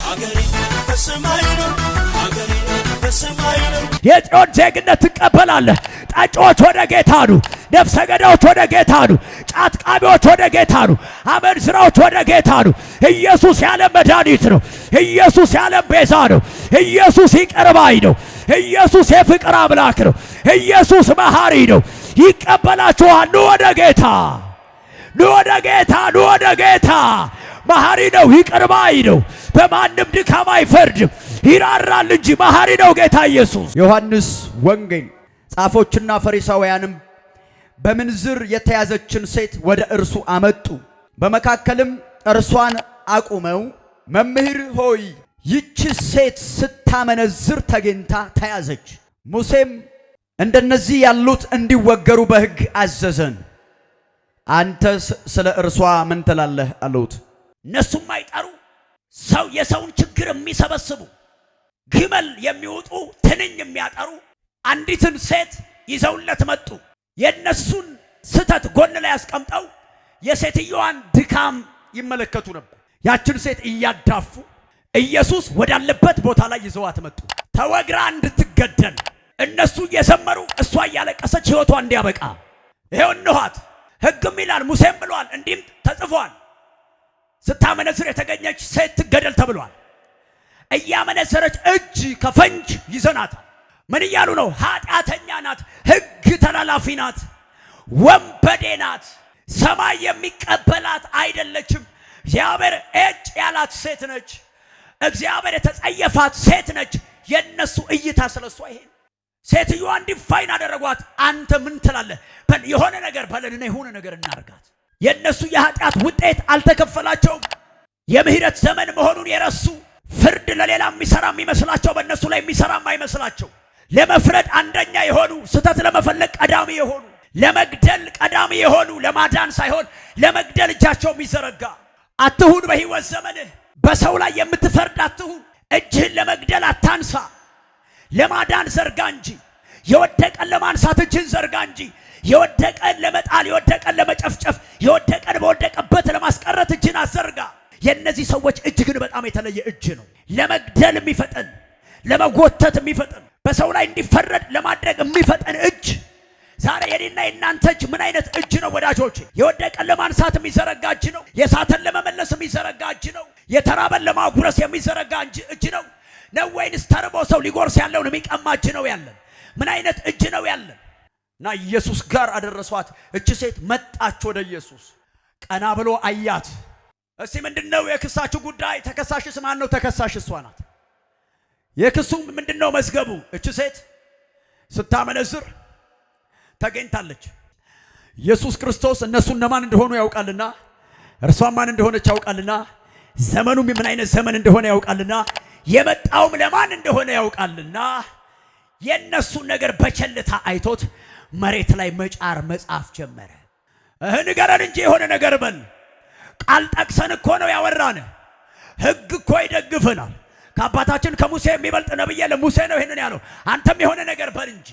አገሬ በሰማይ ነው አገሬ በሰማይ ነው የጽዮን ዜግነት ትቀበላለህ ጠጪዎች ወደ ጌታ ኑ ነፍሰ ገዳዮች ወደ ጌታ ኑ ጫት ቃሚዎች ወደ ጌታ ኑ አመንዝራዎች ወደ ጌታ ኑ ኢየሱስ ያለም መድኃኒት ነው ኢየሱስ ያለም ቤዛ ነው ኢየሱስ ይቅር ባይ ነው ኢየሱስ የፍቅር አምላክ ነው ኢየሱስ መሐሪ ነው ይቀበላችኋል ኑ ወደ ጌታ ኑ ወደ ጌታ ኑ ወደ ጌታ መሐሪ ነው ይቅር ባይ ነው በማንም ድካም አይፈርድም ይራራል እንጂ መሐሪ ነው ጌታ ኢየሱስ ዮሐንስ ወንጌል ጻፎችና ፈሪሳውያንም በምንዝር የተያዘችን ሴት ወደ እርሱ አመጡ በመካከልም እርሷን አቁመው መምህር ሆይ ይህች ሴት ስታመነዝር ተገኝታ ተያዘች ሙሴም እንደነዚህ ያሉት እንዲወገሩ በሕግ አዘዘን አንተ ስለ እርሷ ምን ትላለህ አሉት እነሱም አይጠሩ ሰው የሰውን ችግር የሚሰበስቡ ግመል የሚወጡ ትንኝ የሚያጠሩ አንዲትን ሴት ይዘውለት መጡ የነሱን ስተት ጎን ላይ ያስቀምጠው የሴትዮዋን ድካም ይመለከቱ ነበር ያችን ሴት እያዳፉ ኢየሱስ ወዳለበት ቦታ ላይ ይዘዋት መጡ ተወግራ እንድትገደል እነሱ እየዘመሩ እሷ እያለቀሰች ሕይወቷ እንዲያበቃ ይሄው እንኋት ሕግም ይላል ሙሴም ብሏል እንዲህም ተጽፏል ስታመነዝር የተገኘች ሴት ትገደል ተብሏል እያመነዘረች እጅ ከፈንጅ ይዘናታል ምን እያሉ ነው ኃጢአተኛ ናት ሕግ ተላላፊ ናት ወንበዴ ናት ሰማይ የሚቀበላት አይደለችም እግዚአብሔር እጭ ያላት ሴት ነች እግዚአብሔር የተጸየፋት ሴት ነች የነሱ እይታ ስለሷ ይሄ ሴትዮዋ እንዲፋይን አደረጓት አንተ ምን ትላለህ የሆነ ነገር በለንና የሆነ ነገር እናርጋት የነሱ የኃጢአት ውጤት አልተከፈላቸውም የምህረት ዘመን መሆኑን የረሱ ፍርድ ለሌላ የሚሰራ የሚመስላቸው በእነሱ ላይ የሚሰራ የማይመስላቸው ለመፍረድ አንደኛ የሆኑ ስተት ለመፈለግ ቀዳሚ የሆኑ ለመግደል ቀዳሚ የሆኑ ለማዳን ሳይሆን ለመግደል እጃቸው የሚዘረጋ አትሁን በህይወት ዘመንህ በሰው ላይ የምትፈርድ አትሁን እጅህን ለመግደል አታንሳ ለማዳን ዘርጋ እንጂ የወደቀን ለማንሳት እጅህን ዘርጋ እንጂ የወደቀን ለመጣል የወደቀን ለመጨፍጨፍ የወደቀን በወደቀበት ለማስቀረት እጅህን አዘርጋ የነዚህ ሰዎች እጅ ግን በጣም የተለየ እጅ ነው ለመግደል የሚፈጠን ለመጎተት የሚፈጠን በሰው ላይ እንዲፈረድ ለማድረግ የሚፈጠን እጅ ዛሬ የኔና የናንተ እጅ ምን አይነት እጅ ነው ወዳጆቼ የወደቀን ለማንሳት የሚዘረጋ እጅ ነው የሳተን ለመመለስ የሚዘረጋ እጅ ነው የተራበን ለማጉረስ የሚዘረጋ እጅ ነው ነው ወይንስ ተርቦ ሰው ሊጎርስ ያለውን የሚቀማ እጅ ነው ያለን ምን አይነት እጅ ነው ያለን እና ኢየሱስ ጋር አደረሷት እቺ ሴት መጣች ወደ ኢየሱስ ቀና ብሎ አያት እስቲ ምንድነው የክሳችሁ ጉዳይ ተከሳሽስ ማን ነው ተከሳሽ እሷ ናት የክሱ ምንድነው መዝገቡ እቺ ሴት ስታመነዝር ተገኝታለች ኢየሱስ ክርስቶስ እነሱ እነማን እንደሆኑ ያውቃልና እርሷ ማን እንደሆነች ያውቃልና ዘመኑ ምን አይነት ዘመን እንደሆነ ያውቃልና የመጣውም ለማን እንደሆነ ያውቃልና የነሱ ነገር በቸልታ አይቶት መሬት ላይ መጫር መጻፍ ጀመረ ንገረን እንጂ የሆነ ነገር በል ቃል ጠቅሰን እኮ ነው ያወራን ሕግ እኮ ይደግፈናል ከአባታችን ከሙሴ የሚበልጥ ነብይ ለሙሴ ነው ይሄንን ያለው አንተም የሆነ ነገር በል እንጂ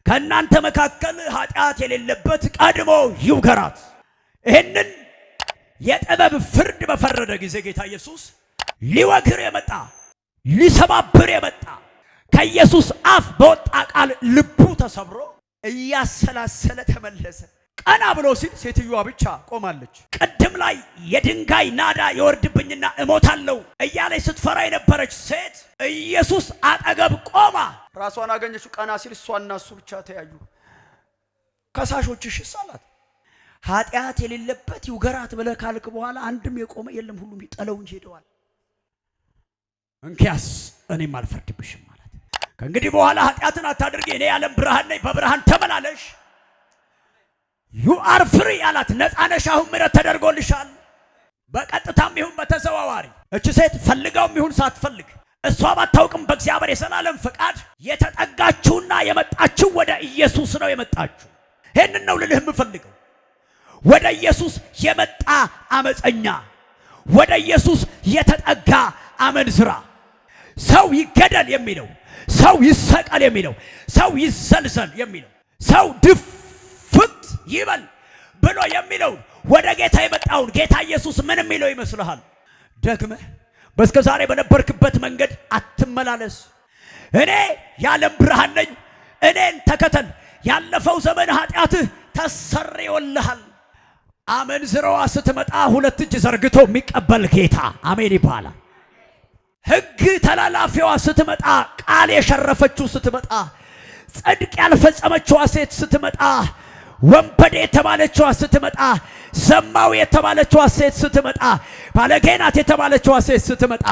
ከናንተ መካከል ኃጢአት የሌለበት ቀድሞ ይውገራት ይሄንን የጥበብ ፍርድ በፈረደ ጊዜ ጌታ ኢየሱስ ሊወግር የመጣ ሊሰባብር የመጣ ከኢየሱስ አፍ በወጣ ቃል ልቡ ተሰብሮ እያሰላሰለ ተመለሰ ቀና ብሎ ሲል ሴትዮዋ ብቻ ቆማለች ቅድም ላይ የድንጋይ ናዳ ይወርድብኝና እሞታለሁ እያለች ስትፈራ የነበረች ሴት ኢየሱስ አጠገብ ቆማ ራሷን አገኘችው ቀና ሲል እሷና እሱ ብቻ ተያዩ ከሳሾችሽ አላት ኃጢአት የሌለበት ይውገራት ብለህ ካልክ በኋላ አንድም የቆመ የለም ሁሉም ይጠለው እንጂ ሄደዋል እንኪያስ እኔም አልፈርድብሽም ማለት ከእንግዲህ በኋላ ኃጢአትን አታድርጊ እኔ የዓለም ብርሃን ነኝ በብርሃን ተመላለሽ you are free አላት ነፃ ነሽ አሁን ምሕረት ተደርጎልሻል በቀጥታም ይሁን በተዘዋዋሪ እቺ ሴት ፈልጋውም ይሁን ሳትፈልግ እሷ ባታውቅም በእግዚአብሔር የሰላለም ፈቃድ የተጠጋችውና የመጣችው ወደ ኢየሱስ ነው የመጣችው ይሄንን ነው ልልህ የምፈልገው ወደ ኢየሱስ የመጣ አመፀኛ ወደ ኢየሱስ የተጠጋ አመንዝራ ሰው ይገደል የሚለው ሰው ይሰቀል የሚለው ሰው ይዘልዘል የሚለው ሰው ድፍት ይበል ብሎ የሚለው ወደ ጌታ የመጣውን ጌታ ኢየሱስ ምን የሚለው ይመስልሃል ደግመህ በስከ ዛሬ በነበርክበት መንገድ አትመላለስ። እኔ የዓለም ብርሃን ነኝ፣ እኔን ተከተል። ያለፈው ዘመን ኃጢአትህ ተሰርዮልሃል። አመንዝራዋ ስትመጣ ሁለት እጅ ዘርግቶ የሚቀበል ጌታ አሜን ይባላል። ሕግ ተላላፊዋ ስትመጣ፣ ቃል የሸረፈችው ስትመጣ፣ ጽድቅ ያልፈጸመችዋ ሴት ስትመጣ፣ ወንበዴ የተባለችዋ ስትመጣ፣ ዘማዊ የተባለችዋ ሴት ስትመጣ፣ ባለጌናት የተባለችዋ ሴት ስትመጣ፣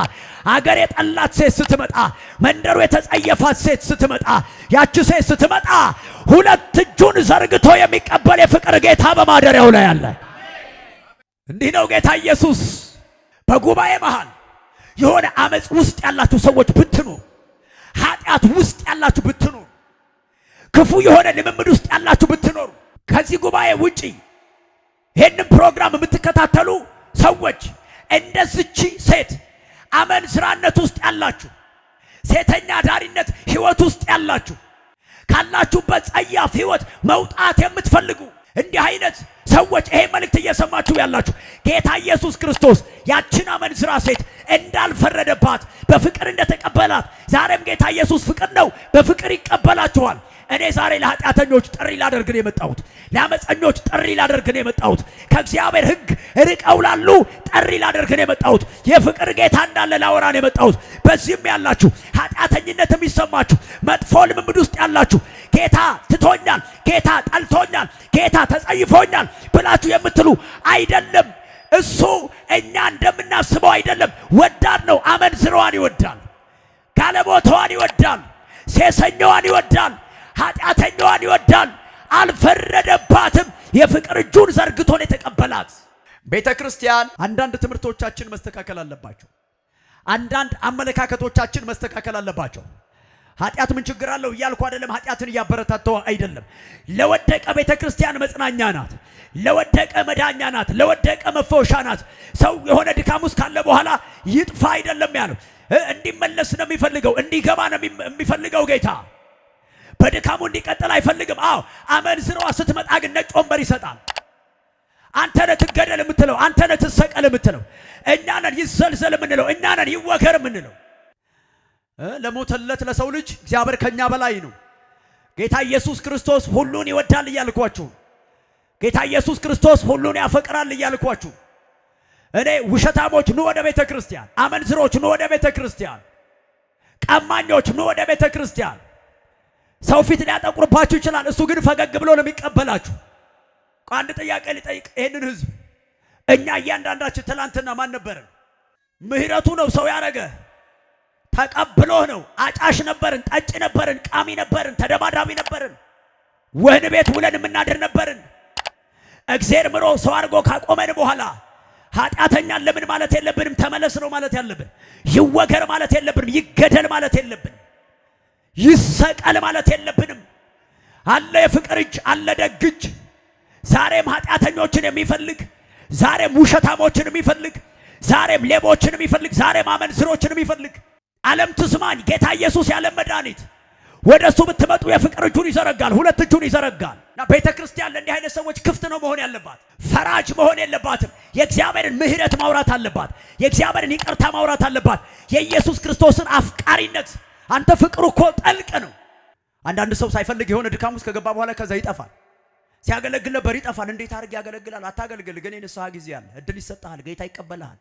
አገር የጠላት ሴት ስትመጣ፣ መንደሩ የተጸየፋት ሴት ስትመጣ፣ ያቺ ሴት ስትመጣ ሁለት እጁን ዘርግቶ የሚቀበል የፍቅር ጌታ በማደሪያው ላይ አለ። እንዲህ ነው ጌታ ኢየሱስ። በጉባኤ መሃል የሆነ አመጽ ውስጥ ያላችሁ ሰዎች ብትኑ፣ ኃጢአት ውስጥ ያላችሁ ብትኑ፣ ክፉ የሆነ ልምምድ ውስጥ ያላችሁ ብትኖሩ፣ ከዚህ ጉባኤ ውጪ ይህንን ፕሮግራም የምትከታተሉ ሰዎች እንደዚች ሴት አመንዝራነት ውስጥ ያላችሁ፣ ሴተኛ ዳሪነት ህይወት ውስጥ ያላችሁ፣ ካላችሁበት ጸያፍ ህይወት መውጣት የምትፈልጉ እንዲህ አይነት ሰዎች ይሄ መልእክት እየሰማችሁ ያላችሁ ጌታ ኢየሱስ ክርስቶስ ያችን አመንዝራ ሴት እንዳልፈረደባት በፍቅር እንደተቀበላት ዛሬም ጌታ ኢየሱስ ፍቅር ነው፣ በፍቅር ይቀበላችኋል። እኔ ዛሬ ለኃጢአተኞች ጥሪ ላደርግ ነው የመጣሁት። ለአመፀኞች ጥሪ ላደርግ ነው የመጣሁት። ከእግዚአብሔር ሕግ ርቀው ላሉ ጥሪ ላደርግ ነው የመጣሁት። የፍቅር ጌታ እንዳለ ላወራ ነው የመጣሁት። በዚህም ያላችሁ ኃጢአተኝነት የሚሰማችሁ መጥፎ ልምምድ ውስጥ ያላችሁ ጌታ ትቶኛል፣ ጌታ ጠልቶኛል፣ ጌታ ተጸይፎኛል ብላችሁ የምትሉ አይደለም። እሱ እኛ እንደምናስበው አይደለም። ወዳድ ነው። አመንዝራዋን ይወዳል፣ ጋለሞታዋን ይወዳል፣ ሴሰኛዋን ይወዳል፣ ኃጢአተኛዋን ይወዳል። አልፈረደባትም። የፍቅር እጁን ዘርግቶ ነው የተቀበላት። ቤተ ክርስቲያን አንዳንድ ትምህርቶቻችን መስተካከል አለባቸው። አንዳንድ አመለካከቶቻችን መስተካከል አለባቸው። ኃጢአት ምን ችግር አለው እያልኩ አይደለም። ኃጢአትን እያበረታተው አይደለም። ለወደቀ ቤተ ክርስቲያን መጽናኛ ናት። ለወደቀ መዳኛ ናት። ለወደቀ መፈወሻ ናት። ሰው የሆነ ድካም ውስጥ ካለ በኋላ ይጥፋ አይደለም ያለው፣ እንዲመለስ ነው የሚፈልገው፣ እንዲገባ ነው የሚፈልገው ጌታ። በድካሙ እንዲቀጥል አይፈልግም። አዎ አመንዝራዋ ስትመጣ ግን ነጭ ወንበር ይሰጣል። አንተ ነህ ትገደል የምትለው፣ አንተ ነህ ትሰቀል የምትለው፣ እኛ ነን ይዘልዘል የምንለው፣ እኛ ነን ይወገር የምንለው። ለሞተለት ለሰው ልጅ እግዚአብሔር ከኛ በላይ ነው። ጌታ ኢየሱስ ክርስቶስ ሁሉን ይወዳል እያልኳችሁ፣ ጌታ ኢየሱስ ክርስቶስ ሁሉን ያፈቅራል እያልኳችሁ፣ እኔ ውሸታሞች ኑ ወደ ቤተ ክርስቲያን፣ አመንዝሮች ኑ ወደ ቤተ ክርስቲያን፣ ቀማኞች ኑ ወደ ቤተ ክርስቲያን። ሰው ፊት ሊያጠቁርባችሁ ይችላል። እሱ ግን ፈገግ ብሎ ነው የሚቀበላችሁ። አንድ ጥያቄ ሊጠይቅ ይሄንን ህዝብ፣ እኛ እያንዳንዳችን ትላንትና ማን ነበርን? ምህረቱ ነው ሰው ያረገ፣ ተቀብሎ ነው። አጫሽ ነበርን፣ ጠጭ ነበርን፣ ቃሚ ነበርን፣ ተደባዳቢ ነበርን፣ ወህኒ ቤት ውለን የምናድር ነበርን። እግዚአብሔር ምሮ ሰው አድርጎ ካቆመን በኋላ ኃጢአተኛን ለምን ማለት የለብንም። ተመለስ ነው ማለት ያለብን። ይወገር ማለት የለብንም። ይገደል ማለት የለብንም። ይሰቀል ማለት የለብንም። አለ የፍቅር እጅ፣ አለ ደግ እጅ። ዛሬም ኃጢአተኞችን የሚፈልግ፣ ዛሬም ውሸታሞችን የሚፈልግ፣ ዛሬም ሌቦችን የሚፈልግ፣ ዛሬም አመንዝሮችን የሚፈልግ። ዓለም ትስማኝ፣ ጌታ ኢየሱስ ያለም መድኃኒት። ወደ እሱ ብትመጡ የፍቅር እጁን ይዘረጋል፣ ሁለት እጁን ይዘረጋል። እና ቤተ ክርስቲያን ለእንዲህ አይነት ሰዎች ክፍት ነው መሆን ያለባት። ፈራጅ መሆን የለባትም። የእግዚአብሔርን ምሕረት ማውራት አለባት። የእግዚአብሔርን ይቅርታ ማውራት አለባት። የኢየሱስ ክርስቶስን አፍቃሪነት። አንተ ፍቅሩ እኮ ጠልቅ ነው። አንዳንድ ሰው ሳይፈልግ የሆነ ድካም ውስጥ ከገባ በኋላ ከዛ ይጠፋል። ሲያገለግል ነበር ይጠፋል። እንዴት አድርግ ያገለግላል? አታገልግል፣ ግን የንስሐ ጊዜ አለ። እድል ይሰጣል። ጌታ ይቀበልሃል።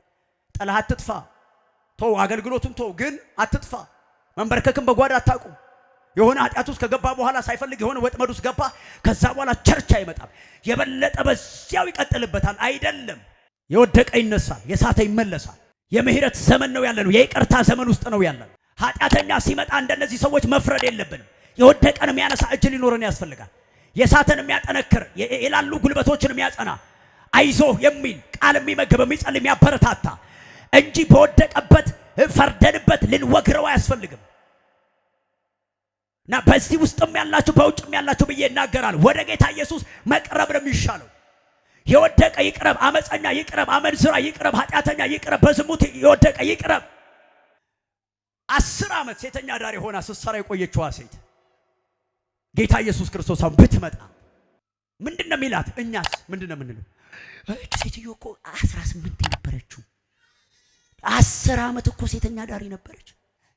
ጠላህ አትጥፋ፣ ተው፣ አገልግሎቱን ተው፣ ግን አትጥፋ። መንበርከክም በጓዳ አታቁም። የሆነ ኃጢአት ውስጥ ከገባ በኋላ ሳይፈልግ የሆነ ወጥመድ ውስጥ ገባ። ከዛ በኋላ ቸርች አይመጣም። የበለጠ በዚያው ይቀጥልበታል። አይደለም፣ የወደቀ ይነሳል፣ የሳተ ይመለሳል። የምህረት ዘመን ነው ያለነው። የይቅርታ ዘመን ውስጥ ነው ያለነው። ኃጢአተኛ ሲመጣ እንደነዚህ ሰዎች መፍረድ የለብንም። የወደቀን የሚያነሳ እጅ ሊኖረን ያስፈልጋል። የሳተን የሚያጠነክር፣ የላሉ ጉልበቶችን የሚያጸና፣ አይዞህ የሚል ቃል የሚመገብ፣ የሚጸልይ፣ የሚያበረታታ እንጂ በወደቀበት ፈርደንበት ልንወግረው አያስፈልግም። እና በዚህ ውስጥም ያላችሁ በውጭም ያላችሁ ብዬ እናገራለሁ፣ ወደ ጌታ ኢየሱስ መቅረብ ነው የሚሻለው። የወደቀ ይቅረብ፣ አመፀኛ ይቅረብ፣ አመንዝራ ይቅረብ፣ ኃጢአተኛ ይቅረብ፣ በዝሙት የወደቀ ይቅረብ። 10 ዓመት ሴተኛ ዳሪ ሆና ስትሰራ የቆየችዋ ሴት ጌታ ኢየሱስ ክርስቶስ አሁን ብትመጣ ምንድነው የሚላት? እኛስ ምንድነው የምንለው? ሴትዮ እኮ 18 የነበረችው 10 ዓመት እኮ ሴተኛ ዳሪ ነበረች።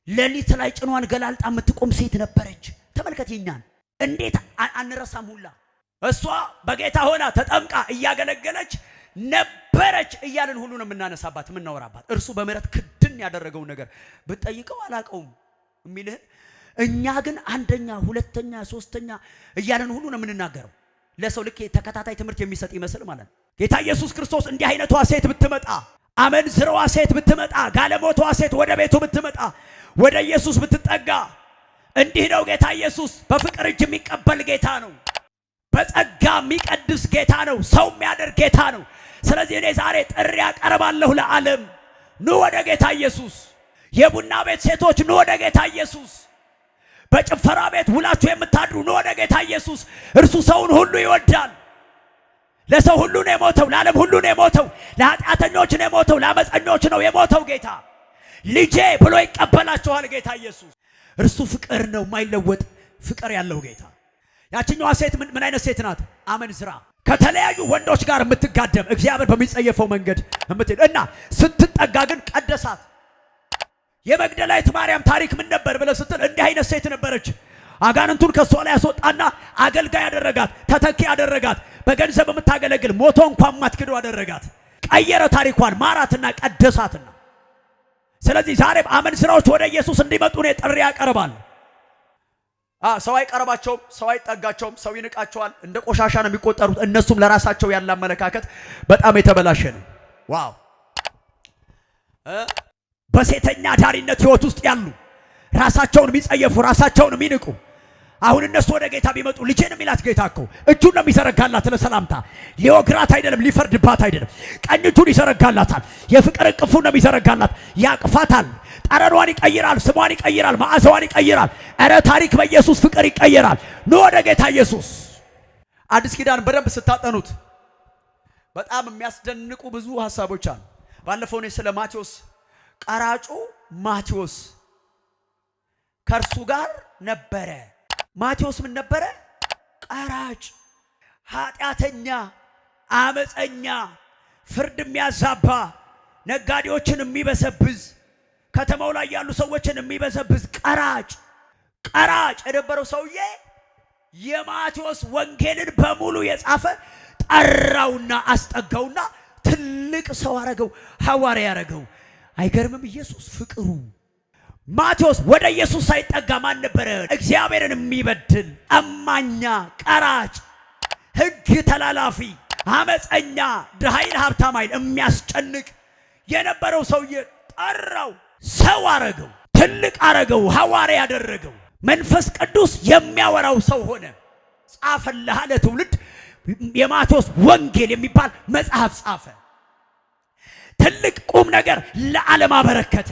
ሌሊት ላይ ጭኗን ገላልጣ የምትቆም ሴት ነበረች። ተመልከት የኛን እንዴት አንረሳም ሁላ። እሷ በጌታ ሆና ተጠምቃ እያገለገለች ነበረች እያልን ሁሉ ነው የምናነሳባት የምናወራባት። እርሱ በምህረት ክድን ያደረገውን ነገር ብትጠይቀው አላቀውም የሚልህ፣ እኛ ግን አንደኛ ሁለተኛ ሶስተኛ እያልን ሁሉ ነው የምንናገረው። ለሰው ልክ ተከታታይ ትምህርት የሚሰጥ ይመስል ማለት ነው። ጌታ ኢየሱስ ክርስቶስ እንዲህ አይነቷ ሴት ብትመጣ፣ አመንዝራዋ ሴት ብትመጣ፣ ጋለሞቷ ሴት ወደ ቤቱ ብትመጣ፣ ወደ ኢየሱስ ብትጠጋ፣ እንዲህ ነው ጌታ ኢየሱስ። በፍቅር እጅ የሚቀበል ጌታ ነው። በጸጋ የሚቀድስ ጌታ ነው። ሰው የሚያደርግ ጌታ ነው። ስለዚህ እኔ ዛሬ ጥሪ ያቀርባለሁ ለዓለም፣ ኑ ወደ ጌታ ኢየሱስ። የቡና ቤት ሴቶች ኑ ወደ ጌታ ኢየሱስ። በጭፈራ ቤት ውላችሁ የምታድሩ ኑ ወደ ጌታ ኢየሱስ። እርሱ ሰውን ሁሉ ይወዳል። ለሰው ሁሉ ነው የሞተው፣ ለዓለም ሁሉ ነው የሞተው፣ ለኃጢአተኞች ነው የሞተው፣ ለአመፀኞች ነው የሞተው ጌታ። ልጄ ብሎ ይቀበላችኋል ጌታ ኢየሱስ። እርሱ ፍቅር ነው፣ የማይለወጥ ፍቅር ያለው ጌታ። ያችኛዋ ሴት ምን አይነት ሴት ናት? አመንዝራ፣ ከተለያዩ ወንዶች ጋር የምትጋደም እግዚአብሔር በሚጸየፈው መንገድ የምትሄድ እና ስትጠጋ ግን ቀደሳት። የመግደላዊት ማርያም ታሪክ ምን ነበር ብለህ ስትል እንዲህ አይነት ሴት ነበረች። አጋንንቱን ከሷ ላይ ያስወጣና አገልጋይ ያደረጋት፣ ተተኪ ያደረጋት፣ በገንዘብ የምታገለግል ሞቶ እንኳን ማትክደው አደረጋት። ቀየረ ታሪኳን፣ ማራትና ቀደሳትና። ስለዚህ ዛሬም አመንዝራዎች ወደ ኢየሱስ እንዲመጡ ነው ጥሪ ያቀርባል። ሰው አይቀርባቸውም፣ ሰው አይጠጋቸውም፣ ሰው ይንቃቸዋል፣ እንደ ቆሻሻ ነው የሚቆጠሩት። እነሱም ለራሳቸው ያለ አመለካከት በጣም የተበላሸ ነው። ዋው! በሴተኛ ዳሪነት ህይወት ውስጥ ያሉ ራሳቸውን የሚጸየፉ ራሳቸውን የሚንቁ፣ አሁን እነሱ ወደ ጌታ ቢመጡ ልጄን የሚላት ጌታ እኮ እጁን ነው የሚዘረጋላት ለሰላምታ። ሊወግራት አይደለም፣ ሊፈርድባት አይደለም፣ ቀኝ እጁን ይዘረጋላታል። የፍቅር እቅፉን ነው የሚዘረጋላት። ያቅፋታል፣ ጠረኗን ይቀይራል፣ ስሟን ይቀይራል፣ ማዕዛዋን ይቀይራል። እረ ታሪክ በኢየሱስ ፍቅር ይቀየራል። ኑ ወደ ጌታ ኢየሱስ። አዲስ ኪዳን በደንብ ስታጠኑት በጣም የሚያስደንቁ ብዙ ሐሳቦች አሉ። ባለፈው እኔ ስለ ማቴዎስ ቀራጩ ማቴዎስ ከእርሱ ጋር ነበረ። ማቴዎስ ምን ነበረ? ቀራጭ፣ ኃጢአተኛ፣ አመፀኛ፣ ፍርድ የሚያዛባ፣ ነጋዴዎችን የሚበሰብዝ፣ ከተማው ላይ ያሉ ሰዎችን የሚበሰብዝ ቀራጭ የነበረው ሰውዬ የማቴዎስ ወንጌልን በሙሉ የጻፈ ጠራውና አስጠጋውና ትልቅ ሰው አረገው፣ ሐዋርያ አረገው። አይገርምም? ኢየሱስ ፍቅሩ። ማቴዎስ ወደ ኢየሱስ ሳይጠጋ ማን ነበረ? እግዚአብሔርን የሚበድል አማኛ፣ ቀራጭ፣ ሕግ ተላላፊ፣ አመፀኛ፣ ድሃይን ሀብታም ኃይል የሚያስጨንቅ የነበረው ሰውዬ ጠራው፣ ሰው አረገው፣ ትልቅ አረገው፣ ሐዋርያ ያደረገው። መንፈስ ቅዱስ የሚያወራው ሰው ሆነ። ጻፈልህ ለትውልድ የማቴዎስ ወንጌል የሚባል መጽሐፍ ጻፈ። ትልቅ ቁም ነገር ለዓለም አበረከተ።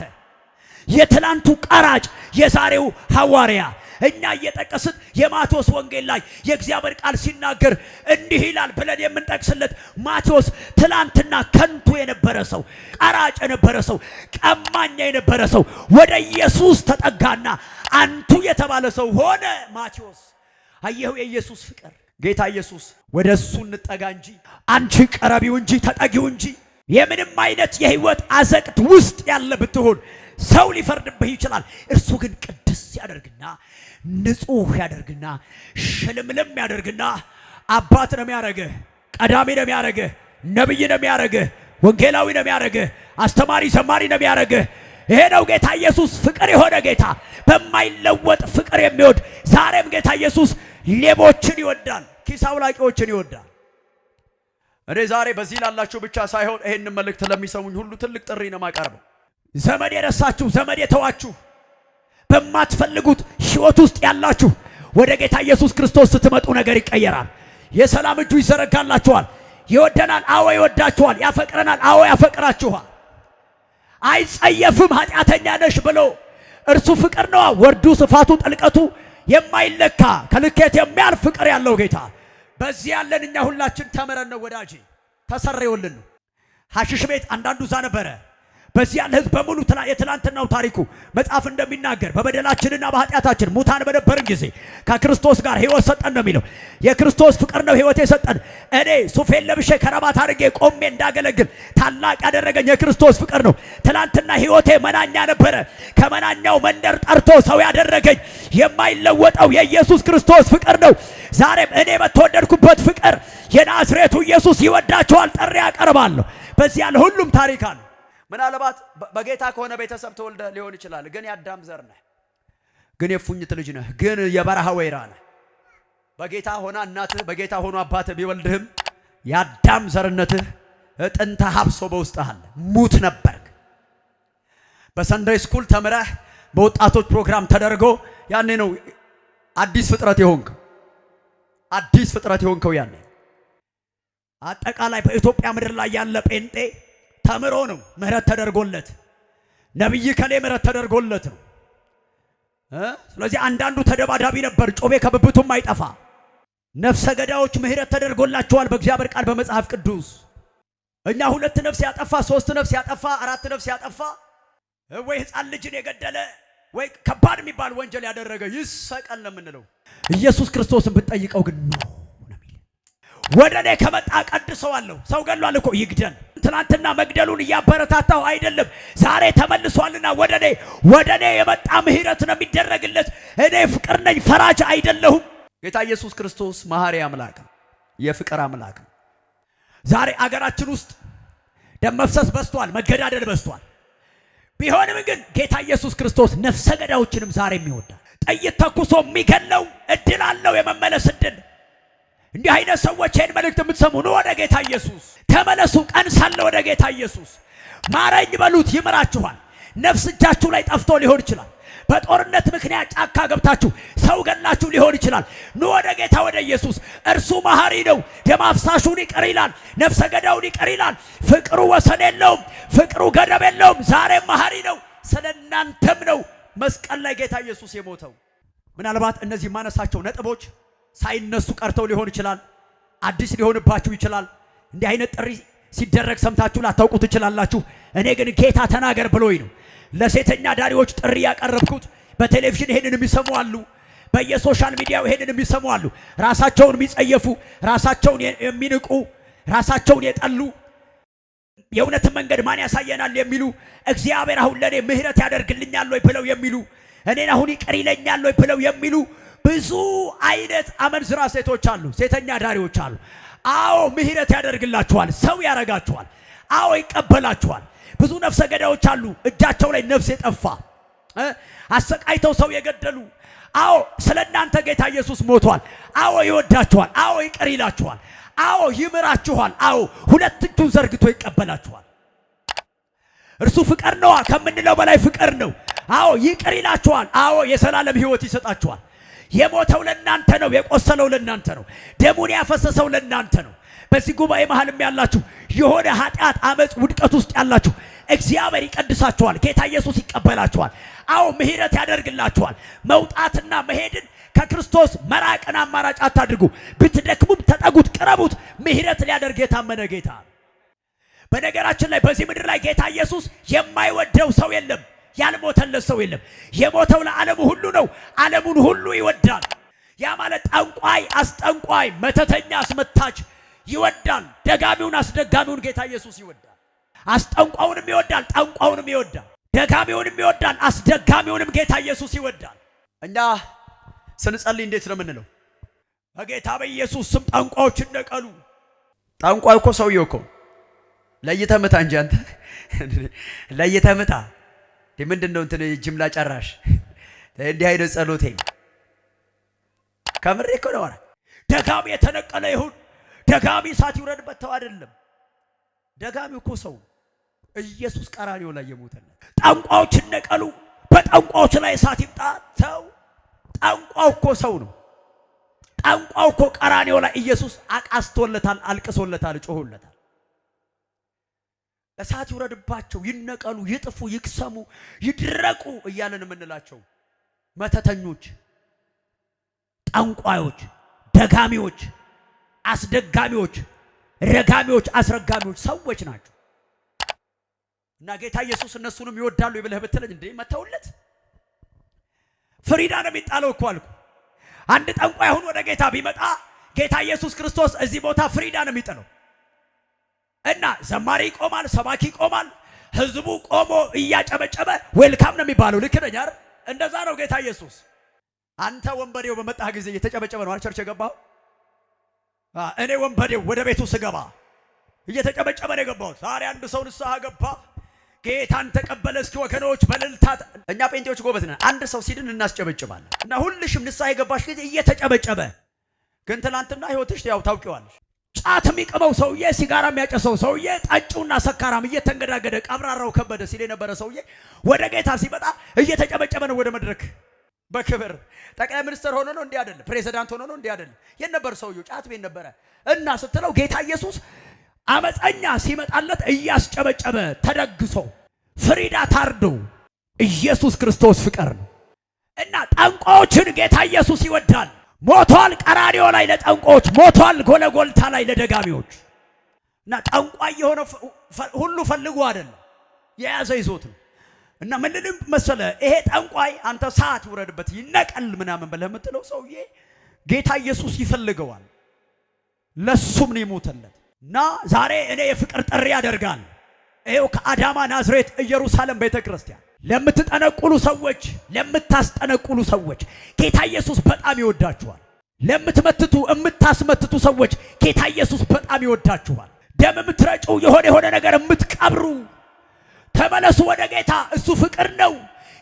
የትላንቱ ቀራጭ የዛሬው ሐዋርያ። እኛ እየጠቀስን የማቴዎስ ወንጌል ላይ የእግዚአብሔር ቃል ሲናገር እንዲህ ይላል ብለን የምንጠቅስለት ማቴዎስ ትላንትና ከንቱ የነበረ ሰው፣ ቀራጭ የነበረ ሰው፣ ቀማኛ የነበረ ሰው ወደ ኢየሱስ ተጠጋና አንቱ የተባለ ሰው ሆነ ማቴዎስ። አየኸው የኢየሱስ ፍቅር። ጌታ ኢየሱስ ወደ እሱ እንጠጋ እንጂ አንቺ ቀረቢው እንጂ ተጠጊው እንጂ። የምንም አይነት የህይወት አዘቅት ውስጥ ያለ ብትሆን ሰው ሊፈርድብህ ይችላል። እርሱ ግን ቅድስ ያደርግና ንጹህ ያደርግና ሽልምልም ያደርግና አባት ነው የሚያረግህ፣ ቀዳሚ ነው የሚያረግህ፣ ነብይ ነው የሚያረግህ፣ ወንጌላዊ ነው የሚያረግህ፣ አስተማሪ ዘማሪ ነው የሚያረግህ። ይሄ ነው ጌታ ኢየሱስ ፍቅር የሆነ ጌታ፣ በማይለወጥ ፍቅር የሚወድ። ዛሬም ጌታ ኢየሱስ ሌቦችን ይወዳል፣ ኪስ አውላቂዎችን ይወዳል። እኔ ዛሬ በዚህ ላላችሁ ብቻ ሳይሆን ይሄን መልእክት ለሚሰሙኝ ሁሉ ትልቅ ጥሪ ነው የማቀርበው። ዘመድ የረሳችሁ፣ ዘመድ የተዋችሁ፣ በማትፈልጉት ህይወት ውስጥ ያላችሁ ወደ ጌታ ኢየሱስ ክርስቶስ ስትመጡ ነገር ይቀየራል። የሰላም እጁ ይዘረጋላችኋል። ይወደናል፣ አዎ ይወዳችኋል። ያፈቅረናል፣ አዎ ያፈቅራችኋል። አይጸየፍም ኃጢአተኛ ነሽ ብሎ። እርሱ ፍቅር ነው። ወርዱ፣ ስፋቱ፣ ጥልቀቱ የማይለካ ከልኬት የሚያልፍ ፍቅር ያለው ጌታ። በዚህ ያለን እኛ ሁላችን ተመረን ነው ወዳጄ፣ ተሰሬውልን ነው። ሐሽሽ ቤት አንዳንዱ ዛ ነበረ። በዚህ ያለ ሕዝብ በሙሉ የትላንትናው ታሪኩ መጽሐፍ እንደሚናገር በበደላችንና በኃጢአታችን ሙታን በነበርን ጊዜ ከክርስቶስ ጋር ሕይወት ሰጠን ነው የሚለው። የክርስቶስ ፍቅር ነው ሕይወት የሰጠን። እኔ ሱፌን ለብሼ ከረባት አድርጌ ቆሜ እንዳገለግል ታላቅ ያደረገኝ የክርስቶስ ፍቅር ነው። ትላንትና ሕይወቴ መናኛ ነበረ። ከመናኛው መንደር ጠርቶ ሰው ያደረገኝ የማይለወጠው የኢየሱስ ክርስቶስ ፍቅር ነው። ዛሬም እኔ በተወደድኩበት ፍቅር የናዝሬቱ ኢየሱስ ይወዳቸዋል። ጥሪ ያቀርባለሁ። በዚህ ያለ ሁሉም ታሪክ አለ። ምናልባት በጌታ ከሆነ ቤተሰብ ተወልደ ሊሆን ይችላል። ግን የአዳም ዘር ነህ፣ ግን የፉኝት ልጅ ነህ፣ ግን የበረሃ ወይራ ነህ። በጌታ ሆና እናትህ በጌታ ሆኖ አባትህ ቢወልድህም የአዳም ዘርነትህ ጥንተ ሀብሶ በውስጥህ አለ። ሙት ነበርክ። በሰንደይ ስኩል ተምረህ በወጣቶች ፕሮግራም ተደርጎ ያኔ ነው አዲስ ፍጥረት የሆንከው። አዲስ ፍጥረት የሆንከው ያኔ። አጠቃላይ በኢትዮጵያ ምድር ላይ ያለ ጴንጤ ተምሮ ነው ምህረት ተደርጎለት፣ ነብይ ከሌ ምህረት ተደርጎለት ነው። ስለዚህ አንዳንዱ ተደባዳቢ ነበር፣ ጮቤ ከብብቱም አይጠፋ። ነፍሰ ገዳዮች ምህረት ተደርጎላቸዋል በእግዚአብሔር ቃል በመጽሐፍ ቅዱስ። እኛ 2 ነፍስ ያጠፋ 3 ነፍስ ያጠፋ 4 ነፍስ ያጠፋ ወይ ሕፃን ልጅን የገደለ ወይ ከባድ የሚባል ወንጀል ያደረገ ይሰቀል ነው የምንለው። ኢየሱስ ክርስቶስን ብትጠይቀው ግን ነው ወደ እኔ ከመጣ ቀድሰዋለሁ። ሰው ገሏል እኮ ይግደል። ትናንትና መግደሉን እያበረታታው አይደለም። ዛሬ ተመልሷልና ወደ እኔ የመጣ ምህረት ነው የሚደረግለት። እኔ ፍቅር ነኝ፣ ፈራጅ አይደለሁም። ጌታ ኢየሱስ ክርስቶስ መሐሪ አምላክ ነው፣ የፍቅር አምላክ ነው። ዛሬ አገራችን ውስጥ ደም መፍሰስ በዝቷል፣ መገዳደል በዝቷል። ቢሆንም ግን ጌታ ኢየሱስ ክርስቶስ ነፍሰ ገዳዮችንም ዛሬም ይወዳል። ጥይት ተኩሶ የሚገለው እድል አለው፣ የመመለስ እድል። እንዲህ አይነት ሰዎች ይህን መልእክት የምትሰሙ ነው ወደ ጌታ ኢየሱስ ተመለሱ። ቀን ሳለ ወደ ጌታ ኢየሱስ ማረኝ በሉት፣ ይምራችኋል። ነፍስ እጃችሁ ላይ ጠፍቶ ሊሆን ይችላል። በጦርነት ምክንያት ጫካ ገብታችሁ ሰው ገላችሁ ሊሆን ይችላል። ኑ ወደ ጌታ ወደ ኢየሱስ። እርሱ መሐሪ ነው። ደም አፍሳሹን ይቅር ይላል፣ ነፍሰ ገዳዩን ይቅር ይላል። ፍቅሩ ወሰን የለውም፣ ፍቅሩ ገደብ የለውም። ዛሬም መሐሪ ነው። ስለ እናንተም ነው መስቀል ላይ ጌታ ኢየሱስ የሞተው። ምናልባት እነዚህ ማነሳቸው ነጥቦች ሳይነሱ ቀርተው ሊሆን ይችላል። አዲስ ሊሆንባችሁ ይችላል። እንዲህ አይነት ጥሪ ሲደረግ ሰምታችሁ ላታውቁ ትችላላችሁ። እኔ ግን ጌታ ተናገር ብሎኝ ነው ለሴተኛ ዳሪዎች ጥሪ ያቀረብኩት። በቴሌቪዥን ይሄንን የሚሰሙ አሉ፣ በየሶሻል ሚዲያው ይሄንን የሚሰሙ አሉ። ራሳቸውን የሚጸየፉ፣ ራሳቸውን የሚንቁ፣ ራሳቸውን የጠሉ፣ የእውነትን መንገድ ማን ያሳየናል የሚሉ፣ እግዚአብሔር አሁን ለኔ ምህረት ያደርግልኛል ወይ ብለው የሚሉ፣ እኔን አሁን ይቅር ይለኛል ወይ ብለው የሚሉ ብዙ አይነት አመንዝራ ሴቶች አሉ፣ ሴተኛ ዳሪዎች አሉ። አዎ ምህረት ያደርግላችኋል፣ ሰው ያረጋችኋል። አዎ ይቀበላችኋል። ብዙ ነፍሰ ገዳዮች አሉ፣ እጃቸው ላይ ነፍስ የጠፋ አሰቃይተው ሰው የገደሉ። አዎ ስለ እናንተ ጌታ ኢየሱስ ሞቷል። አዎ ይወዳችኋል። አዎ ይቅር ይላችኋል። አዎ ይምራችኋል። አዎ ሁለት እጁን ዘርግቶ ይቀበላችኋል። እርሱ ፍቅር ነዋ፣ ከምንለው በላይ ፍቅር ነው። አዎ ይቅር ይላችኋል። አዎ የዘላለም ሕይወት ይሰጣችኋል። የሞተው ለናንተ ነው፣ የቆሰለው ለናንተ ነው፣ ደሙን ያፈሰሰው ለናንተ ነው። በዚህ ጉባኤ መሃልም ያላችሁ የሆነ ኃጢአት፣ አመጽ፣ ውድቀት ውስጥ ያላችሁ እግዚአብሔር ይቀድሳችኋል። ጌታ ኢየሱስ ይቀበላችኋል። አዎ ምህረት ያደርግላችኋል። መውጣትና መሄድን ከክርስቶስ መራቅን አማራጭ አታድርጉ። ብትደክሙም ተጠጉት፣ ቅረቡት። ምህረት ሊያደርግ የታመነ ጌታ። በነገራችን ላይ በዚህ ምድር ላይ ጌታ ኢየሱስ የማይወደው ሰው የለም፣ ያልሞተለት ሰው የለም። የሞተው ለዓለሙ ሁሉ ነው፣ ዓለሙን ሁሉ ይወዳል። ያ ማለት ጠንቋይ፣ አስጠንቋይ፣ መተተኛ፣ አስመታች ይወዳል። ደጋሚውን፣ አስደጋሚውን ጌታ ኢየሱስ ይወዳል። አስጠንቋውንም ይወዳል፣ ጠንቋውንም ይወዳል። ደጋሚውንም ይወዳል፣ አስደጋሚውንም ጌታ ኢየሱስ ይወዳል። እኛ ስንጸልይ እንዴት ነው የምንለው? በጌታ በኢየሱስ ስም ጠንቋዮች ይነቀሉ። ጠንቋይ እኮ ሰውየው እኮ ለይተህ ምታ እንጂ አንተ ለይተህ ምታ። ምንድነው እንትን ጅምላ ጨራሽ እንዲህ አይነት ጸሎቴ ከምሬ እኮ ነው። ደጋሚ የተነቀለ ይሁን፣ ደጋሚ እሳት ይውረድበት ተው አይደለም። ደጋሚው እኮ ሰው ኢየሱስ ቀራንዮ ላይ የሞተለት። ጠንቋዮች ይነቀሉ፣ በጠንቋዮች ላይ እሳት ይምጣ ተው። ጠንቋው እኮ ሰው ነው። ጠንቋው እኮ ቀራንዮ ላይ ኢየሱስ አቃስቶለታል፣ አልቅሶለታል፣ ጮሆለታል። እሳት ይውረድባቸው፣ ይነቀሉ፣ ይጥፉ፣ ይክሰሙ፣ ይድረቁ እያለን የምንላቸው መተተኞች፣ ጠንቋዮች፣ ደጋሚዎች፣ አስደጋሚዎች፣ ረጋሚዎች፣ አስረጋሚዎች ሰዎች ናቸው። እና ጌታ ኢየሱስ እነሱንም ይወዳሉ ይብለህ ብትለኝ እንዴ መተውለት ፍሪዳ ነው የሚጣለው እኮ አልኩ። አንድ ጠንቋይ አሁን ወደ ጌታ ቢመጣ ጌታ ኢየሱስ ክርስቶስ እዚህ ቦታ ፍሪዳ ነው የሚጥለው እና ዘማሪ ይቆማል፣ ሰባኪ ይቆማል፣ ህዝቡ ቆሞ እያጨበጨበ ዌልካም ነው የሚባለው። ልክ ነኝ አይደል? እንደዛ ነው ጌታ ኢየሱስ። አንተ ወንበዴው በመጣህ ጊዜ እየተጨበጨበ ነው ቸርች የገባው። እኔ ወንበዴው ወደ ቤቱ ስገባ እየተጨበጨበ ነው የገባው። ዛሬ አንድ ሰው ንስሐ ገባ ጌታን ተቀበለ። እስኪ ወገኖች በልልታ እኛ ጴንጤዎች ጎበዝ ነን። አንድ ሰው ሲድን እናስጨበጭባለን እና ሁልሽም ንስሐ የገባሽ ጊዜ እየተጨበጨበ ግን ትናንትና ህይወትሽ ያው ታውቂዋለሽ። ጫት የሚቀመው ሰውዬ፣ ሲጋራ የሚያጨሰው ሰውዬ፣ ጠጪውና ሰካራም እየተንገዳገደ ቀብራራው ከበደ ሲል የነበረ ሰውዬ ወደ ጌታ ሲመጣ እየተጨበጨበ ነው ወደ መድረክ በክብር። ጠቅላይ ሚኒስትር ሆኖ ነው እንዲህ አይደለም፣ ፕሬዝዳንት ሆኖ ነው እንዲህ አይደለም። የነበር ሰውዬው ጫት ቤት ነበረ እና ስትለው ጌታ ኢየሱስ አመፀኛ ሲመጣለት እያስጨበጨበ ተደግሶ ፍሪዳ ታርዶ ኢየሱስ ክርስቶስ ፍቅር ነው እና ጠንቋዮችን ጌታ ኢየሱስ ይወዳል። ሞቷል ቀራንዮ ላይ ለጠንቋዮች፣ ሞቷል ጎለጎልታ ላይ ለደጋሚዎች። እና ጠንቋይ የሆነ ሁሉ ፈልጎ አይደለም የያዘ ይዞት ነው። እና ምንንም መሰለ ይሄ ጠንቋይ አንተ ሰዓት ውረድበት ይነቀል ምናምን ብለህ የምትለው ሰውዬ ጌታ ኢየሱስ ይፈልገዋል። ለሱም ነው የሞተለት። እና ዛሬ እኔ የፍቅር ጥሪ ያደርጋል። ይሄው ከአዳማ ናዝሬት ኢየሩሳሌም ቤተክርስቲያን ለምትጠነቁሉ ሰዎች፣ ለምታስጠነቁሉ ሰዎች ጌታ ኢየሱስ በጣም ይወዳችኋል። ለምትመትቱ የምታስመትቱ ሰዎች ጌታ ኢየሱስ በጣም ይወዳችኋል። ደም የምትረጩ የሆነ ነገር የምትቀብሩ ተመለሱ ወደ ጌታ። እሱ ፍቅር ነው፣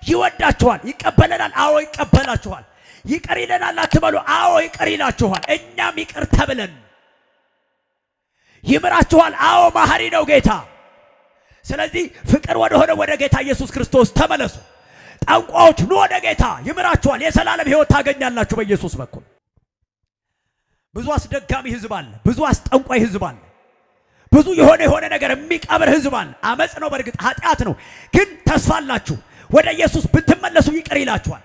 ይወዳችኋል። ይቀበለናል፣ አዎ ይቀበላችኋል። ይቅር ይለናል አትበሉ፣ አዎ ይቅር ይላችኋል። እኛም ይቅር ተብለን ይምራችኋል፣ አዎ መሐሪ ነው ጌታ። ስለዚህ ፍቅር ወደ ጌታ ኢየሱስ ክርስቶስ ተመለሱ። ጠንቋዮች ኑ ወደ ጌታ፣ ይምራችኋል። የዘላለም ሕይወት ታገኛላችሁ በኢየሱስ በኩል። ብዙ አስደጋሚ ህዝብ አለ፣ ብዙ አስጠንቋይ ህዝብ አለ፣ ብዙ የሆነ ነገር የሚቀብር ህዝብ አለ። አመጽ ነው፣ በእርግጥ ኃጢአት ነው፣ ግን ተስፋ አላችሁ። ወደ ኢየሱስ ብትመለሱ ይቅር ይላችኋል።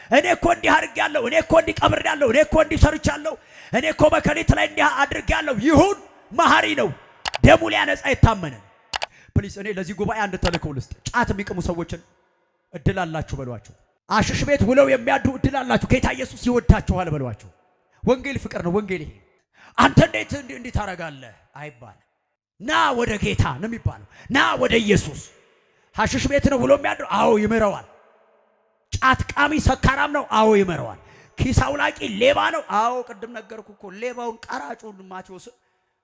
እኔ እኮ እንዲህ አድርጌያለሁ፣ እኔ እኮ እንዲህ ቀብሬያለሁ፣ እኔ እኮ እንዲህ ሰርቻለሁ፣ እኔ እኮ በከሊት ላይ እንዲህ አድርጌያለሁ። ይሁን መሐሪ ነው፣ ደሙ ሊያነጻ የታመነ። ፕሊስ እኔ ለዚህ ጉባኤ አንድ ተልእኮ ልስጥ። ጫት የሚቅሙ ሰዎችን እድል አላችሁ በሏቸው። አሽሽ ቤት ውለው የሚያድሩ እድል አላችሁ። ጌታ ኢየሱስ ይወዳችኋል በሏቸው። ወንጌል ፍቅር ነው። ወንጌል ይሄ አንተ እንዴት እንዲህ ታረጋለህ አይባልም። ና ወደ ጌታ ነው የሚባለው። ና ወደ ኢየሱስ። አሽሽ ቤት ነው ውለው የሚያድሩ፣ አዎ ይምረዋል። ጫት ቃሚ ሰካራም ነው፣ አዎ ይምረዋል። ኪስ አውላቂ ሌባ ነው፣ አዎ ቅድም ነገርኩ እኮ ሌባውን ቀራጩን ማቴዎስ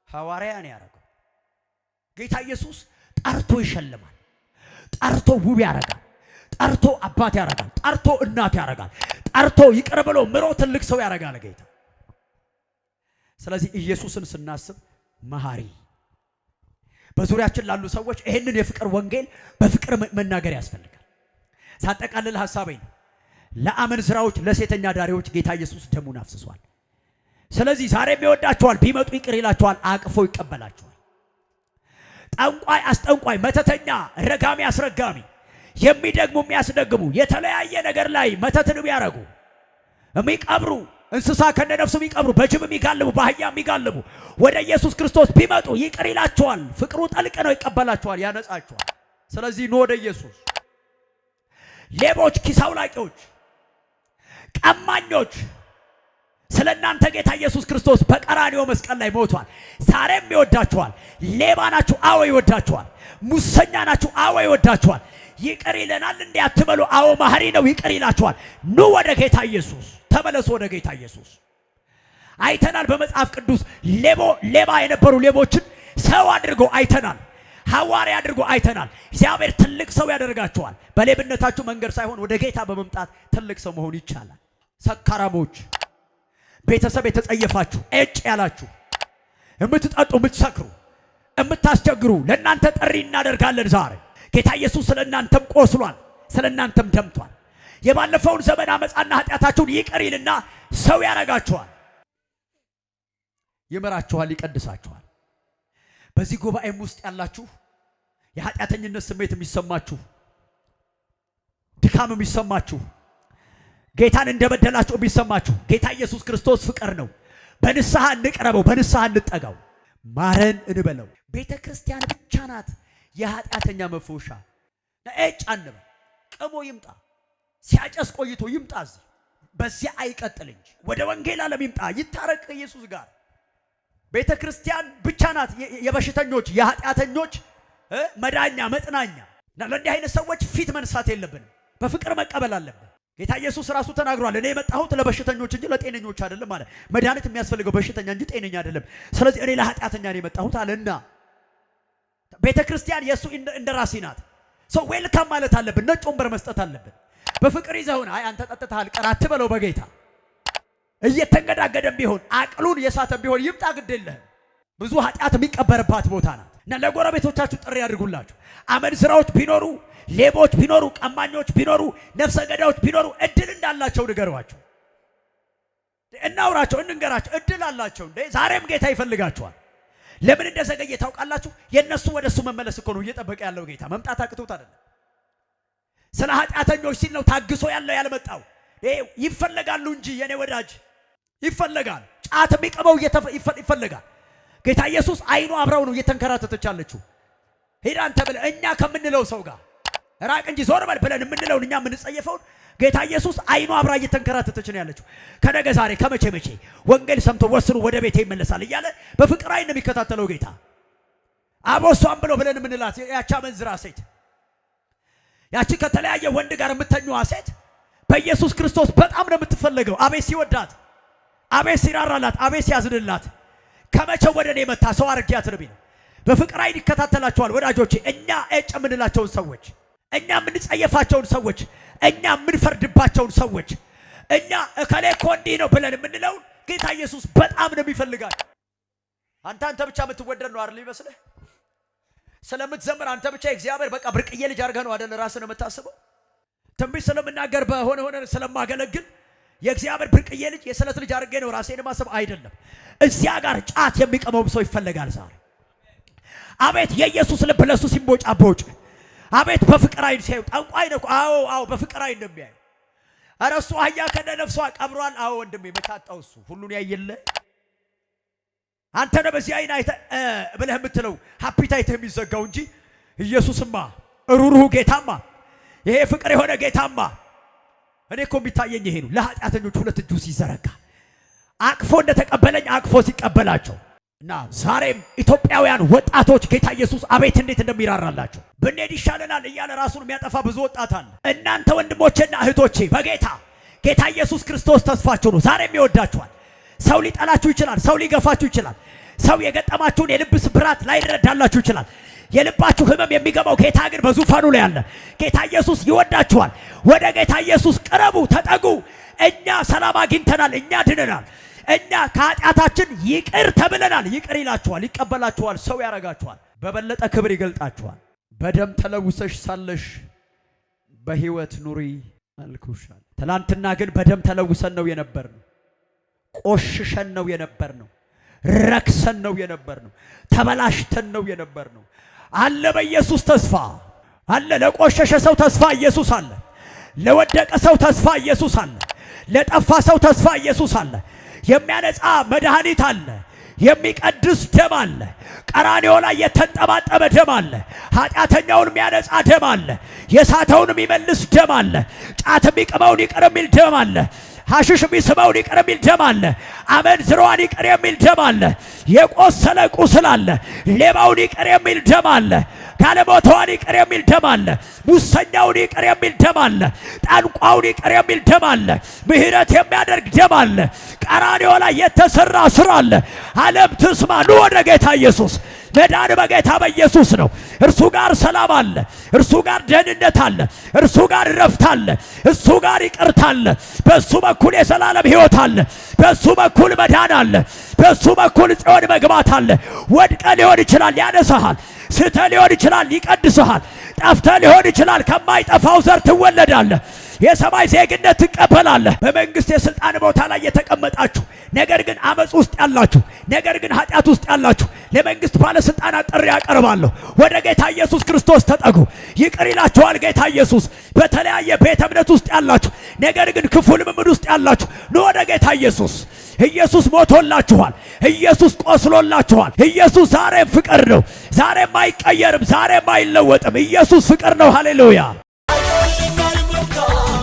ሐዋርያን ያደረገው ጌታ ኢየሱስ ጠርቶ ይሸልማል፣ ጠርቶ ውብ ያደርጋል፣ ጠርቶ አባት ያደርጋል፣ ጠርቶ እናት ያደርጋል፣ ጠርቶ ይቅር ብሎ ምሮ ትልቅ ሰው ያደርጋል ጌታ። ስለዚህ ኢየሱስን ስናስብ መሐሪ፣ በዙሪያችን ላሉ ሰዎች ይህንን የፍቅር ወንጌል በፍቅር መናገር ያስፈልጋል። ሳጠቃልል ሐሳቤን ለአመንዝራዎች፣ ለሴተኛ ዳሪዎች ጌታ ኢየሱስ ደሙን አፍስሷል። ስለዚህ ዛሬም ይወዳቸዋል። ቢመጡ ይቅር ይላቸዋል፣ አቅፎ ይቀበላቸዋል። ጠንቋይ፣ አስጠንቋይ፣ መተተኛ፣ ረጋሚ፣ አስረጋሚ፣ የሚደግሙ፣ የሚያስደግሙ፣ የተለያየ ነገር ላይ መተትን የሚያረጉ የሚቀብሩ፣ እንስሳ ከነነፍሱ የሚቀብሩ፣ በጅብ የሚጋልቡ፣ በአህያ የሚጋልቡ ወደ ኢየሱስ ክርስቶስ ቢመጡ ይቅር ይላቸዋል። ፍቅሩ ጠልቅ ነው፣ ይቀበላቸዋል፣ ያነጻቸዋል። ስለዚህ ኑ ወደ ኢየሱስ። ሌቦች፣ ኪስ አውላቂዎች፣ ቀማኞች ስለ እናንተ ጌታ ኢየሱስ ክርስቶስ በቀራንዮ መስቀል ላይ ሞቷል። ዛሬም ይወዳችኋል። ሌባ ናችሁ፣ አዎ ይወዳችኋል። ሙሰኛ ናችሁ፣ አዎ ይወዳችኋል። ይቅር ይለናል እንዴ አትበሉ፣ አዎ መሐሪ ነው፣ ይቅር ይላችኋል። ኑ ወደ ጌታ ኢየሱስ፣ ተመለሱ ወደ ጌታ ኢየሱስ። አይተናል በመጽሐፍ ቅዱስ ሌባ የነበሩ ሌቦችን ሰው አድርጎ አይተናል፣ ሐዋርያ አድርጎ አይተናል። እግዚአብሔር ትልቅ ሰው ያደርጋችኋል። በሌብነታችሁ መንገድ ሳይሆን ወደ ጌታ በመምጣት ትልቅ ሰው መሆን ይቻላል። ሰካራሞች፣ ቤተሰብ የተጸየፋችሁ፣ እጭ ያላችሁ፣ የምትጠጡ፣ የምትሰክሩ፣ የምታስቸግሩ ለእናንተ ጥሪ እናደርጋለን ዛሬ። ጌታ ኢየሱስ ስለ እናንተም ቆስሏል፣ ስለ እናንተም ደምቷል። የባለፈውን ዘመን አመፃና ኃጢአታችሁን ይቅር ይልና ሰው ያረጋችኋል፣ ይመራችኋል፣ ይቀድሳችኋል። በዚህ ጉባኤም ውስጥ ያላችሁ የኃጢአተኝነት ስሜት የሚሰማችሁ፣ ድካም የሚሰማችሁ፣ ጌታን እንደበደላችሁ የሚሰማችሁ፣ ጌታ ኢየሱስ ክርስቶስ ፍቅር ነው። በንስሐ እንቅረበው፣ በንስሐ እንጠጋው፣ ማረን እንበለው። ቤተ ክርስቲያን ብቻ ናት የኃጢአተኛ መፎሻ እጭ አንበል። ቅሞ ይምጣ፣ ሲያጨስ ቆይቶ ይምጣ፣ በዚያ አይቀጥል እንጂ ወደ ወንጌል ዓለም ይምጣ፣ ይታረቅ ኢየሱስ ጋር። ቤተ ክርስቲያን ብቻ ናት የበሽተኞች የኃጢአተኞች መዳኛ መጽናኛ። ለእንዲህ አይነት ሰዎች ፊት መንሳት የለብንም፣ በፍቅር መቀበል አለብን። ጌታ ኢየሱስ ራሱ ተናግሯል። እኔ የመጣሁት ለበሽተኞች እንጂ ለጤነኞች አይደለም አለ። መድኃኒት የሚያስፈልገው በሽተኛ እንጂ ጤነኛ አይደለም። ስለዚህ እኔ ለኃጢአተኛ ነው የመጣሁት አለና ቤተ ክርስቲያን የእሱ እንደራሲ ናት። ሰው ዌልካም ማለት አለብን፣ ነጭ ወንበር መስጠት አለብን። በፍቅር ይዘውን አይ አንተ ጠጥተሃል ቀር አትበለው። በጌታ እየተንገዳገደም ቢሆን አቅሉን የሳተም ቢሆን ይምጣ፣ ግድ የለህም። ብዙ ኃጢአት የሚቀበርባት ቦታ ናት እና ለጎረቤቶቻችሁ ጥሪ ያድርጉላችሁ። አመንዝራዎች ቢኖሩ፣ ሌቦች ቢኖሩ፣ ቀማኞች ቢኖሩ፣ ነፍሰ ገዳዮች ቢኖሩ እድል እንዳላቸው ንገሯቸው። እናውራቸው፣ እንንገራቸው። እድል አላቸው እንዴ! ዛሬም ጌታ ይፈልጋቸዋል። ለምን እንደዘገየ ታውቃላችሁ? የነሱ ወደሱ መመለስ እኮ ነው እየጠበቀ ያለው ጌታ። መምጣት አቅቶት አይደለም። ስለ ኃጢአተኞች ሲል ነው ታግሶ ያልመጣው። ይፈለጋሉ እንጂ የኔ ወዳጅ ይፈለጋል። ጫት የሚቀመው ይፈለጋል። ጌታ ኢየሱስ አይኑ አብራው ነው እየተንከራተተች ያለችው። ሄዳ አንተ ብለህ እኛ ከምንለው ሰው ጋር ራቅ እንጂ ዞር በል ብለን የምንለውን እኛ የምንጸየፈውን ጌታ ኢየሱስ አይኑ አብራ እየተንከራተተች ነው ያለችው። ከነገ ዛሬ ከመቼ መቼ ወንጌል ሰምቶ ወስኑ ወደ ቤቴ ይመለሳል እያለ በፍቅር አይን የሚከታተለው ጌታ አቦሷን ብሎ ብለን የምንላት ያቺ አመንዝራ ሴት፣ ያቺ ከተለያየ ወንድ ጋር የምተኛዋ ሴት በኢየሱስ ክርስቶስ በጣም ነው የምትፈለገው። አቤት ሲወዳት፣ አቤት ሲራራላት፣ አቤት ሲያዝንላት። ከመቼው ወደ እኔ መታ ሰው አርጊያት ነው ቢለው በፍቅር አይን ይከታተላቸዋል። ወዳጆቼ እኛ የምንላቸውን ሰዎች፣ እኛ የምንጸየፋቸውን ሰዎች፣ እኛ የምንፈርድባቸውን ሰዎች፣ እኛ እከሌ እኮ እንዲህ ነው ብለን የምንለውን ጌታ ኢየሱስ በጣም ነው የሚፈልጋቸው። አንተ ብቻ የምትወደድ ነው አይደል ይመስልህ? ስለምትዘምር አንተ ብቻ እግዚአብሔር በቃ ብርቅዬ ልጅ አድርገህ ነው አይደል ራስህ ነው የምታስበው? ትንቢት ስለምናገር በሆነ ስለማገለግል የእግዚአብሔር ብርቅዬ ልጅ የሰለት ልጅ አድርጌ ነው ራሴን ማሰብ አይደለም። እዚያ ጋር ጫት የሚቀመውም ሰው ይፈልጋል ዛሬ። አቤት የኢየሱስ ልብ ለሱ ሲንቦጫቦጭ፣ አቤት በፍቅር አይን ሲያዩ። ጠንቋይ ነው። አዎ በፍቅር አይን ነው የሚያዩ። ኧረ እሱ አህያ ከነ ነፍሷ ቀብሯል። አዎ ወንድሜ መታጣው እሱ ሁሉን ያየለ አንተ ነው በዚህ አይን አይተህ ብለህ የምትለው ሃፒታይትህ የሚዘጋው እንጂ ኢየሱስማ ሩሩሁ ጌታማ ይሄ ፍቅር የሆነ ጌታማ እኔ እኮ የሚታየኝ ይሄ ነው። ለኃጢአተኞች ሁለት እጁ ሲዘረጋ አቅፎ እንደተቀበለኝ አቅፎ ሲቀበላቸው እና ዛሬም ኢትዮጵያውያን ወጣቶች ጌታ ኢየሱስ አቤት እንዴት እንደሚራራላቸው ብንሄድ ይሻለናል እያለ ራሱን የሚያጠፋ ብዙ ወጣት አለ። እናንተ ወንድሞቼና እህቶቼ በጌታ ኢየሱስ ክርስቶስ ተስፋችሁ ነው። ዛሬም ይወዳችኋል። ሰው ሊጠላችሁ ይችላል። ሰው ሊገፋችሁ ይችላል። ሰው የገጠማችሁን የልብ ስብራት ላይረዳላችሁ ይችላል። የልባችሁ ህመም የሚገባው ጌታ ግን በዙፋኑ ላይ አለ። ጌታ ኢየሱስ ይወዳችኋል። ወደ ጌታ ኢየሱስ ቅረቡ፣ ተጠጉ። እኛ ሰላም አግኝተናል። እኛ ድነናል። እኛ ከኃጢአታችን ይቅር ተብለናል። ይቅር ይላችኋል፣ ይቀበላችኋል፣ ሰው ያረጋችኋል፣ በበለጠ ክብር ይገልጣችኋል። በደም ተለውሰሽ ሳለሽ በህይወት ኑሪ አልኩሻል። ትላንትና ግን በደም ተለውሰን ነው የነበርነው። ቆሽሸን ነው የነበርነው። ረክሰን ነው የነበርነው። ተበላሽተን ነው የነበርነው። አለ በኢየሱስ ተስፋ አለ። ለቆሸሸ ሰው ተስፋ ኢየሱስ አለ። ለወደቀ ሰው ተስፋ ኢየሱስ አለ። ለጠፋ ሰው ተስፋ ኢየሱስ አለ። የሚያነጻ መድኃኒት አለ። የሚቀድስ ደም አለ። ቀራንዮ ላይ የተንጠባጠበ ደም አለ። ኃጢአተኛውን የሚያነጻ ደም አለ። የሳተውን የሚመልስ ደም አለ። ጫት የሚቅመውን ይቅር የሚል ደም አለ። ሐሽሽ የሚስበውን ይቅር የሚል ደም አለ። አመንዝራዋን ይቅር የሚል ደም አለ። የቆሰለ ቁስል አለ። ሌባውን ይቅር የሚል ደም አለ። ጋለሞታዋን ይቅር የሚል ደም አለ። ሙሰኛውን ይቅር የሚል ደም አለ። ጠንቋውን ይቅር የሚል ደም አለ። ምህረት የሚያደርግ ደም አለ። ቀራንዮ ላይ የተሰራ ስራ አለ። ዓለም ትስማ፣ ኑ ወደ ጌታ ኢየሱስ። መዳን በጌታ በኢየሱስ ነው። እርሱ ጋር ሰላም አለ። እርሱ ጋር ደህንነት አለ። እርሱ ጋር ረፍት አለ። እሱ ጋር ይቅርታ አለ። በሱ በኩል የዘላለም ሕይወት አለ። በሱ በኩል መዳን አለ። በሱ በኩል ጽዮን መግባት አለ። ወድቀ ሊሆን ይችላል ያነሳሃል። ስተ ሊሆን ይችላል ይቀድስሃል። ጠፍተ ሊሆን ይችላል ከማይጠፋው ዘር ትወለዳለህ። የሰማይ ዜግነት ትቀበላለህ። በመንግስት የስልጣን ቦታ ላይ የተቀመጣችሁ ነገር ግን አመጽ ውስጥ ያላችሁ፣ ነገር ግን ኃጢአት ውስጥ ያላችሁ ለመንግስት ባለስልጣናት ጥሪ ያቀርባለሁ። ወደ ጌታ ኢየሱስ ክርስቶስ ተጠጉ። ይቅር ይላችኋል ጌታ ኢየሱስ። በተለያየ ቤተ እምነት ውስጥ ያላችሁ ነገር ግን ክፉ ልምምድ ውስጥ ያላችሁ ኑ ወደ ጌታ ኢየሱስ። ኢየሱስ ሞቶላችኋል። ኢየሱስ ቆስሎላችኋል። ኢየሱስ ዛሬም ፍቅር ነው። ዛሬም አይቀየርም። ዛሬም አይለወጥም። ኢየሱስ ፍቅር ነው። ሃሌሉያ። አይቶልኛል መልካም